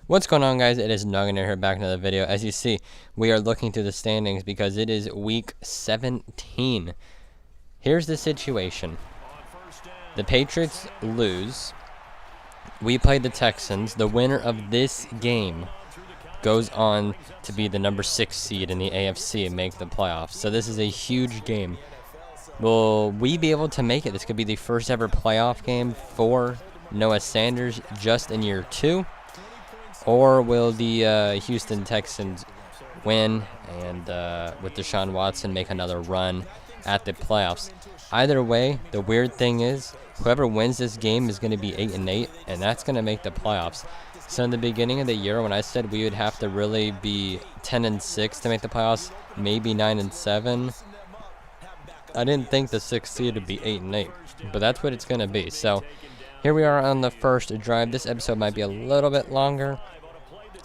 What's going on, guys? It is Knogginator here, back in another video. As you see, we are looking through the standings because it is week 17. Here's the situation. The Patriots lose. We play the Texans. The winner of this game goes on to be the number 6 seed in the AFC and make the playoffs. So this is a huge game. Will we be able to make it? This could be the first ever playoff game for Noah Sanders just in year 2. Or will the Houston Texans win and with Deshaun Watson make another run at the playoffs? Either way, the weird thing is whoever wins this game is going to be 8-8, and that's going to make the playoffs. So in the beginning of the year, when I said we would have to really be 10-6 to make the playoffs, maybe 9-7, I didn't think the 6th seed would be 8-8, but that's what it's going to be. So here we are on the first drive. This episode might be a little bit longer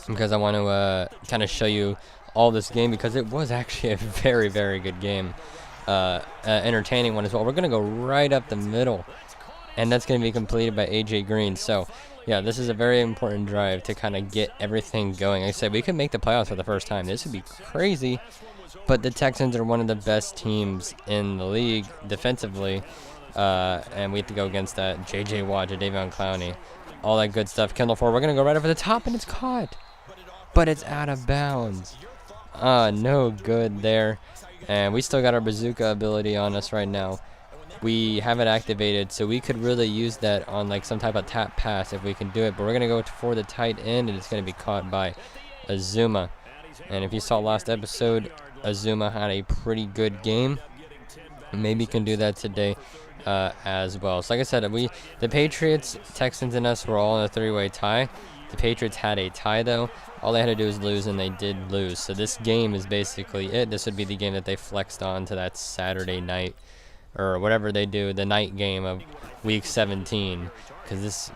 because I want to kind of show you all this game, because it was actually a very, very good game. Entertaining one as well. We're going to go right up the middle, and that's going to be completed by AJ Green. So yeah, this is a very important drive to kind of get everything going. Like I said, we could make the playoffs for the first time. This would be crazy, but the Texans are one of the best teams in the league defensively. And we have to go against that J.J. Watt, Jadeveon Clowney, all that good stuff. Kendall Ford, we're going to go right over the top, and it's caught. But it's out of bounds. No good there. And we still got our bazooka ability on us right now. We have it activated, so we could really use that on like some type of tap pass if we can do it. But we're going to go for the tight end, and it's going to be caught by Azuma. And if you saw last episode, Azuma had a pretty good game. Maybe can do that today as well. So like I said, the Patriots, Texans, and us were all in a 3-way tie. The Patriots had a tie, though. All they had to do was lose, and they did lose. So this game is basically it. This would be the game that they flexed on to that Saturday night, or whatever they do, the night game of week 17. Because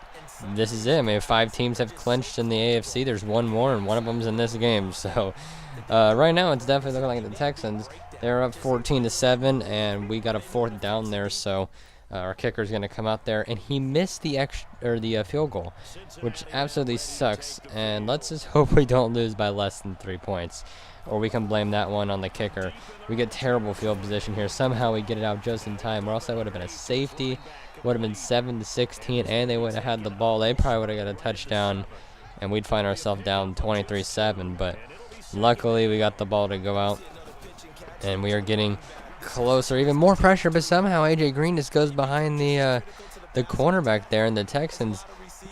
this is it. I mean, 5 teams have clinched in the AFC. There's one more, and one of them's in this game. So right now, it's definitely looking like the Texans. They're up 14-7, and we got a 4th down there. So our kicker's going to come out there, and he missed the field goal, which absolutely sucks. And let's just hope we don't lose by less than 3 points, or we can blame that one on the kicker. We get terrible field position here. Somehow we get it out just in time, or else that would have been a safety. Would have been 7-16, and they would have had the ball. They probably would have got a touchdown, and we'd find ourselves down 23-7. But luckily, we got the ball to go out, and we are getting closer, even more pressure. But somehow AJ Green just goes behind the cornerback there, and the Texans,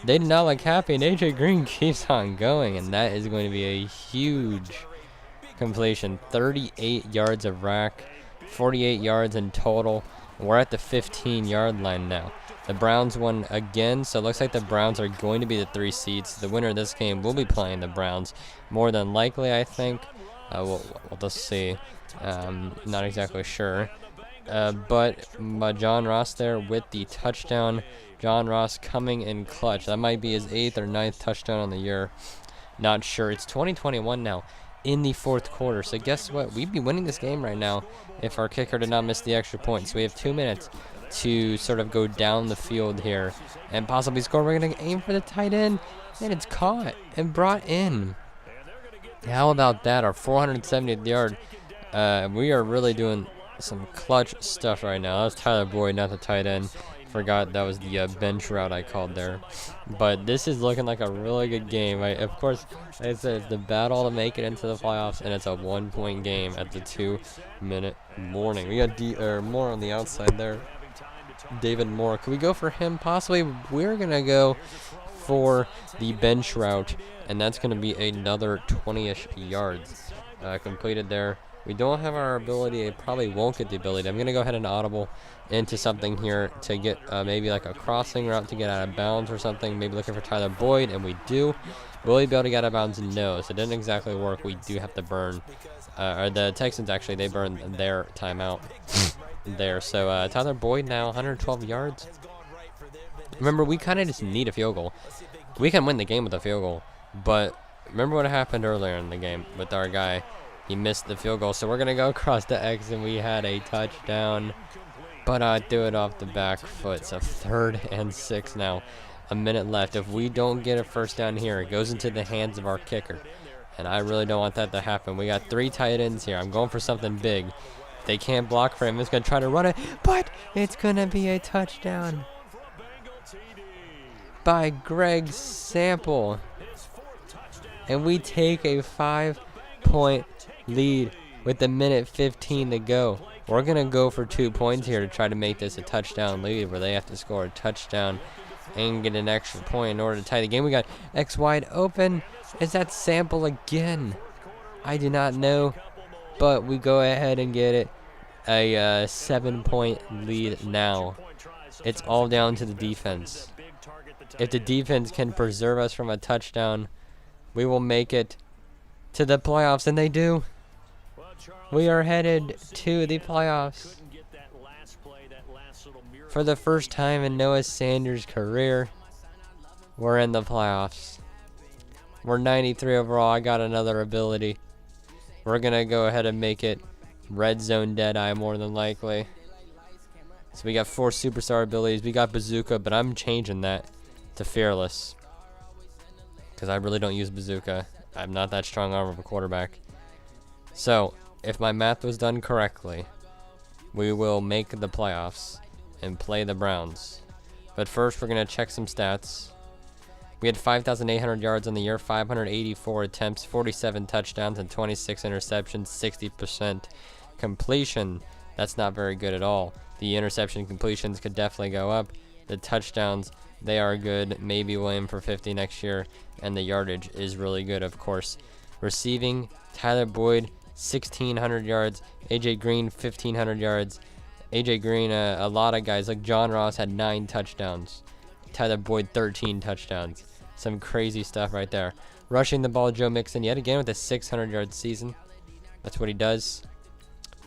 they did not look happy, and AJ Green keeps on going, and that is going to be a huge completion. 38 yards of rack, 48 yards in total. We're at the 15-yard line now. The Browns won again, so it looks like the Browns are going to be the 3 seeds. The winner of this game will be playing the Browns, more than likely, I think. We'll just see. Not exactly sure. But John Ross there with the touchdown. John Ross coming in clutch. That might be his 8th or 9th touchdown on the year. Not sure. It's 2021 now in the 4th quarter. So guess what? We'd be winning this game right now if our kicker did not miss the extra point. So we have 2 minutes to sort of go down the field here and possibly score. We're going to aim for the tight end, and it's caught and brought in. How about that? Our 470th yard. We are really doing some clutch stuff right now. That was Tyler Boyd, not the tight end. Forgot that was the bench route I called there. But this is looking like a really good game. Of course, like I said, it's the battle to make it into the playoffs, and it's a 1-point game at the 2-minute warning. We got Moore on the outside there. David Moore. Could we go for him? Possibly. We're going to go for the bench route, and that's going to be another 20-ish yards completed there. We don't have our ability. I probably won't get the ability. I'm going to go ahead and audible into something here to get maybe like a crossing route to get out of bounds or something. Maybe looking for Tyler Boyd, and we do. Will we be able to get out of bounds? No. So it didn't exactly work. We do have to burn. Or the Texans, actually, they burned their timeout there. So Tyler Boyd now 112 yards. Remember, we kind of just need a field goal. We can win the game with a field goal. But remember what happened earlier in the game with our guy. He missed the field goal, so we're going to go across the X, and we had a touchdown. But I threw it off the back foot, so 3rd and 6 now. a minute left. If we don't get a first down here, it goes into the hands of our kicker. And I really don't want that to happen. We got 3 tight ends here. I'm going for something big. If they can't block for him, he's going to try to run it. But it's going to be a touchdown by Greg Sample. And we take a 5-point lead with a minute 15 to go. We're going to go for 2 points here to try to make this a touchdown lead where they have to score a touchdown and get an extra point in order to tie the game. We got X wide open. Is that Sample again? I do not know, but we go ahead and get it a 7-point lead now. It's all down to the defense. If the defense can preserve us from a touchdown, we will make it to the playoffs, and they do. We are headed to the playoffs. For the first time in Noah Sanders' career, we're in the playoffs. We're 93 overall. I got another ability. We're going to go ahead and make it red zone Deadeye more than likely. So we got 4 superstar abilities. We got Bazooka, but I'm changing that to Fearless, because I really don't use Bazooka. I'm not that strong arm of a quarterback. So if my math was done correctly, we will make the playoffs and play the Browns. But first, we're going to check some stats. We had 5,800 yards on the year, 584 attempts, 47 touchdowns, and 26 interceptions, 60% completion. That's not very good at all. The interception completions could definitely go up. The touchdowns, they are good. Maybe we'll aim for 50 next year. And the yardage is really good, of course. Receiving, Tyler Boyd, 1,600 yards. A.J. Green, 1,500 yards. A.J. Green, a lot of guys like John Ross had 9 touchdowns. Tyler Boyd, 13 touchdowns. Some crazy stuff right there. Rushing the ball, Joe Mixon, yet again with a 600-yard season. That's what he does.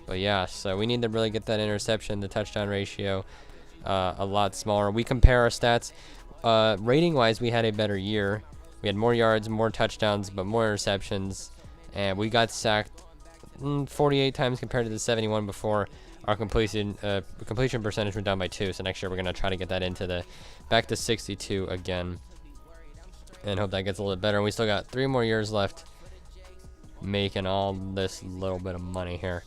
But yeah, so we need to really get that interception, the touchdown ratio, a lot smaller. We compare our stats. Rating-wise, we had a better year. We had more yards, more touchdowns, but more interceptions. And we got sacked 48 times compared to the 71 before. Our completion percentage went down by 2. So next year we're going to try to get that into the back to 62 again. And hope that gets a little bit better. And we still got 3 more years left making all this little bit of money here.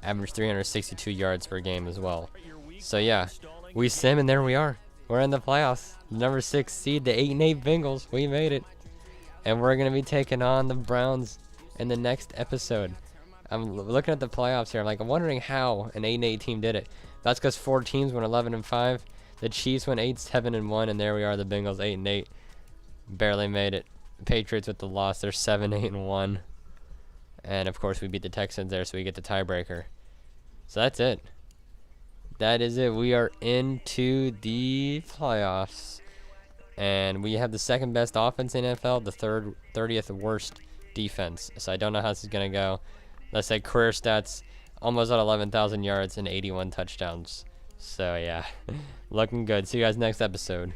Average 362 yards per game as well. So yeah, we sim and there we are. We're in the playoffs. Number 6 seed, the 8-8 Bengals. We made it. And we're going to be taking on the Browns in the next episode. I'm looking at the playoffs here. I'm wondering how an 8-8 team did it. That's because 4 teams went 11-5. The Chiefs went 8-7-1, and there we are, the Bengals 8-8. Barely made it. Patriots with the loss. They're 7-8-1. And of course we beat the Texans there, so we get the tiebreaker. So that's it. That is it. We are into the playoffs. And we have the 2nd best offense in NFL, the 30th worst defense. So I don't know how this is going to go. Let's say career stats, almost at 11,000 yards and 81 touchdowns. So yeah, looking good. See you guys next episode.